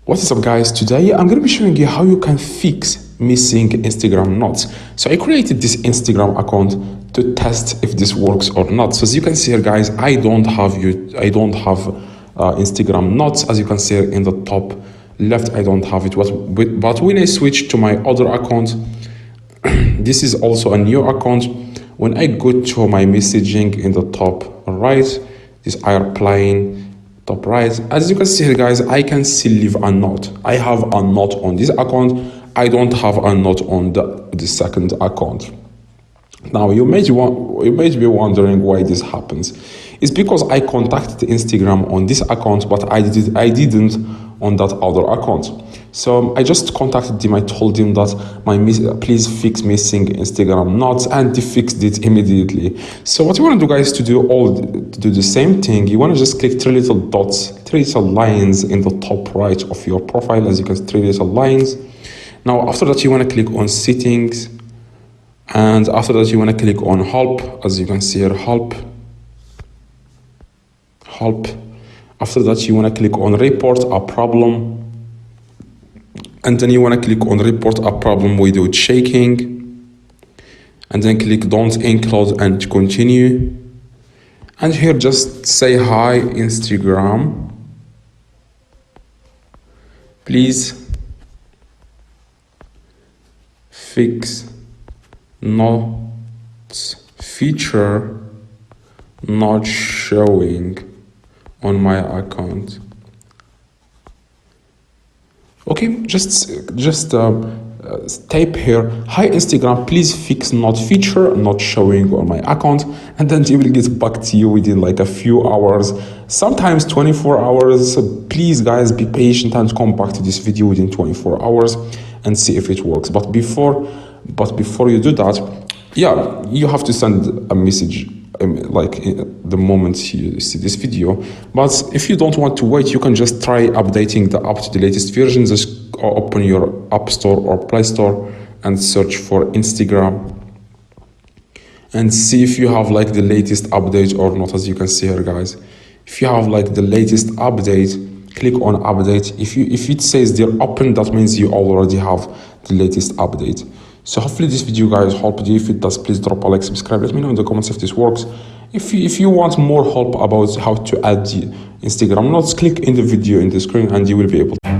What is up guys, today I'm going to be showing you how you can fix missing Instagram notes. So I created this Instagram account to test if this works or not. So as you can see here guys, I don't have Instagram notes. As you can see here in the top left, I don't have it. But when I switch to my other account, this is also a new account. When I go to my messaging in the top right, this airplane top right, as you can see here guys, I can still leave a note. I have a note on this account. I don't have a note on the second account. Now you may be wondering why this happens. It's because I contacted Instagram on this account, but I didn't on that other account. So I just contacted them. I told them that please fix missing Instagram notes, and they fixed it immediately. So what you want to do guys, to do the same thing, you want to just click three little dots, three little lines in the top right of your profile. As you can see, three little lines. Now after that you want to click on settings, and after that you want to click on help. As you can see here, help. After that you want to click on report a problem, and then you want to click on report a problem without shaking, and then click don't include and continue. And here just say, hi Instagram, please fix notes feature not showing on my account. Okay, just type here, hi Instagram, please fix note feature not showing on my account, and then they will get back to you within like a few hours, sometimes 24 hours. So please guys, be patient and come back to this video within 24 hours and see if it works. But before you do that, yeah, you have to send a message like the moment you see this video. But if you don't want to wait, you can just try updating the app to the latest version. Just open your App Store or Play Store and search for Instagram and see if you have like the latest update or not. As you can see here guys, if you have like the latest update, click on update. If it says they're open, that means you already have the latest update. So hopefully this video guys helped you. If it does, please drop a like, subscribe, let me know in the comments if this works. If you want more help about how to add the Instagram notes, click in the video in the screen and you will be able to.